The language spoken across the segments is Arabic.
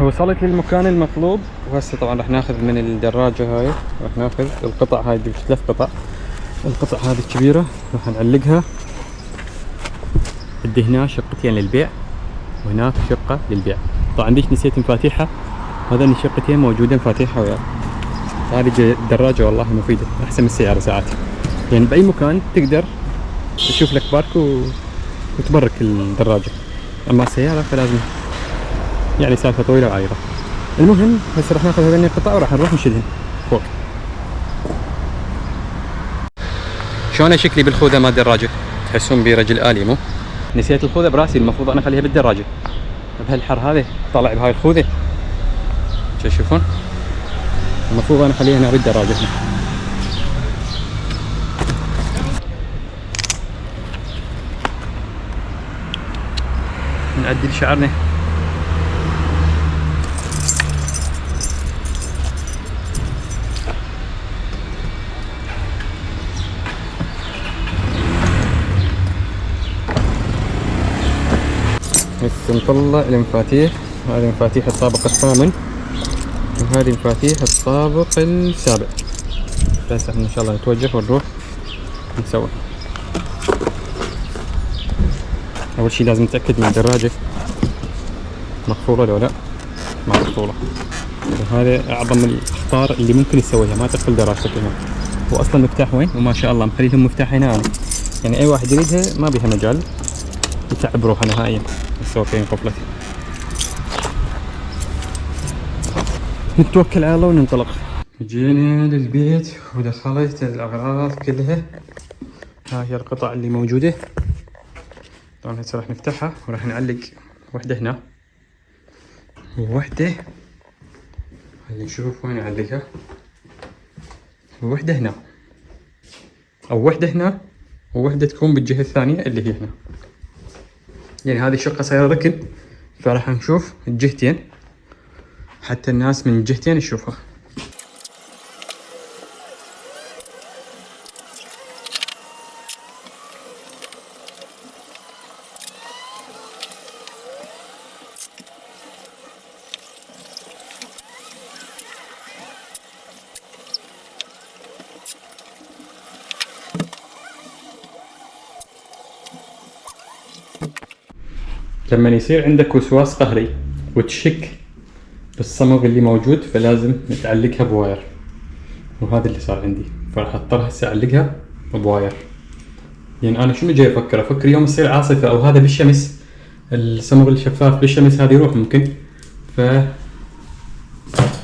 وصلت للمكان المطلوب، وهسه طبعا راح ناخذ من الدراجة هاي، راح ناخذ القطع هاي 3 قطع. القطع هذه الكبيرة راح نعلقها. عندي هنا شقتين للبيع وهناك شقة للبيع. طبعا ليش نسيت مفاتيحها؟ هذين الشقتين موجودين مفاتيحها وياها. هذه الدراجة والله مفيدة، أحسن من السيارة ساعات، يعني بأي مكان تقدر تشوف لك بارك وتبرك الدراجة. أما السيارة فلازم يعني سالفة طويلة وعريضة. المهم هسه راح ناخذ هذين القطع وراح نروح نشدهن فوق. شلون شكلي بالخوذة مال الدراجة؟ تحسون برجل آلي مو؟ نسيت الخوذة براسي، المفروض أنا أخليها بالدراجة. بهالحر هذا طالع بهاي الخوذة، تشوفون؟ المفروض أنا أخليها هنا بالدراجة هنا. نعدل شعرنا. هسه نطلع المفاتيح. هذه مفاتيح الطابق الثامن وهذه مفاتيح الطابق السابع. بس احنا ان شاء الله نتوجه ونروح نسوي. اول شي لازم نتاكد من الدراجه مقفوله لو لا. ما مقفوله، وهذا اعظم الاخطار اللي ممكن تسويها، ما تقفل دراجتك هنا. واصلا مفتاح وين؟ وما شاء الله مخلي لهم مفتاح هنا أنا. يعني اي واحد يريدها ما بيها مجال يتعب روحه نهائيا يسوي فيها قفلتي. نتوكل على الله وننطلق. جينا للبيت ودخلت الاغراض كلها. ها هي القطع اللي موجوده. طبعا هسه راح نفتحها وراح نعلق وحده هنا ووحده، خلينا نشوف وين نعلقها، ووحده هنا او وحده هنا ووحده تكون بالجهه الثانيه اللي هي هنا. يعني هذه الشقه صايره ركن، فراح نشوف الجهتين حتى الناس من الجهتين يشوفها. لما يصير عندك وسواس قهري وتشك بالصمغ اللي موجود فلازم تعلقها بواير، وهذا اللي صار عندي، فراح اضطر هسه اعلقها بواير. يعني انا شنو جاي افكر يوم تصير عاصفه او هذا بالشمس، الصمغ الشفاف بالشمس هذا يروح ممكن، ف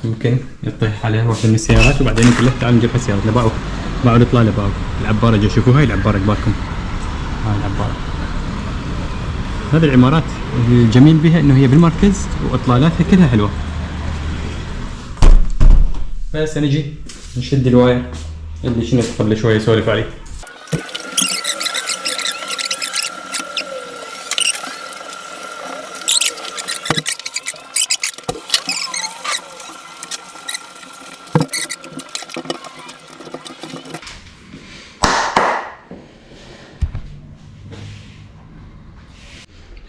ممكن يطيح عليها واحده من السيارات وبعدين يقول لك تعال نجيب السيارات لباعوا نطلع لباعوا. العباره جاي شوفوا هاي العباره قبالكم، هاي العباره. هذه العمارات الجميل بها انه هي بالمركز واطلالاتها كلها حلوه. بس نجي نشد الواير اللي كنت قبل شوي اسولف عليه.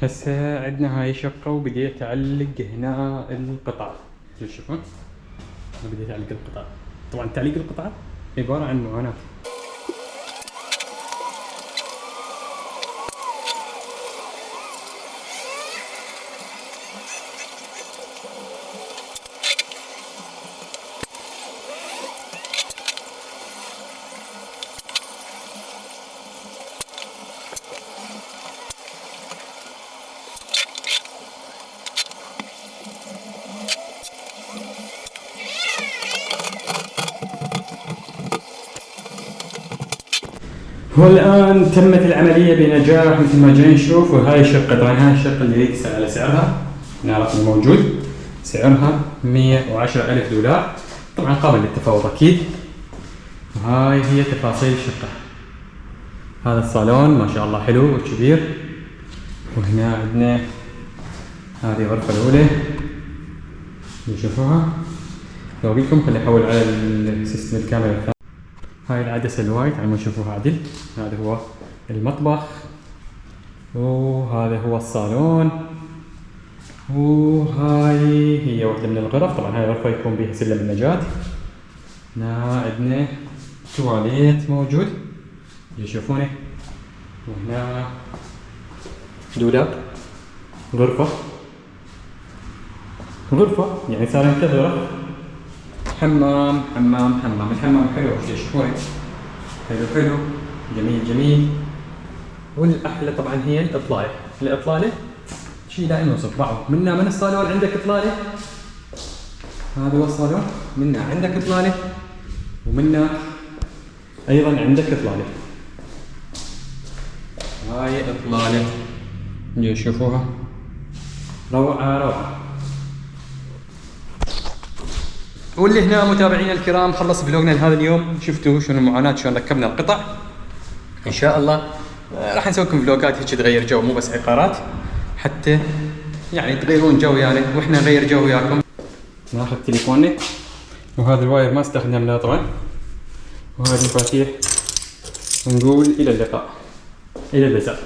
هسه عندنا هاي شقة وبديت اعلق هنا القطع. تشوفون؟ بديت اعلق القطع. طبعا تعليق القطع عبارة عن معاناة. والآن تمت العملية بنجاح مثل ما جاي نشوف. وهاي الشقة، طبعا هاي الشقة اللي تسأل على سعرها نعرف انه موجود، سعرها $110,000. طبعا قابل للتفاوض اكيد. وهاي هي تفاصيل الشقة. هذا الصالون ما شاء الله حلو وكبير. وهنا عندنا هذه الغرفة الأولى نشوفوها. لو بيكم خلي احول على السيستم الكاميرا الثاني. هاي العدسة الوايت على ما تشوفوها عدل. هذا هو المطبخ وهذا هو الصالون. وهاي هي واحدة من الغرف. طبعا هاي الغرفة يكون بها سلم النجاة. هنا عندنا تواليت موجود يشوفونه. وهنا دولاب. غرفة يعني صار لنا 3 غرف. حمام. الحمام حلو يشوفونه. حلو جميل. والأحلى طبعا هي الإطلالة شيء لا يوصف بعض. من الصالون عندك إطلالة. هذا هو الصالون. منا عندك إطلالة ومنا أيضا عندك إطلالة. هاي إطلالة شوفوها روعة. واللي هنا متابعينا الكرام خلص فلوقنا لهذا اليوم. شفتوا شنو المعاناة شلون ركبنا القطع. إن شاء الله راح نسوي لكم فلوقات هيك تغير جو، مو بس عقارات، حتى يعني تغيرون جو يعني واحنا نغير جو وياكم. ناخذ تليفوننا وهذا الواير ما استخدمناه طبعا، وهذه المفاتيح. نقول الى اللقاء، الى اللقاء.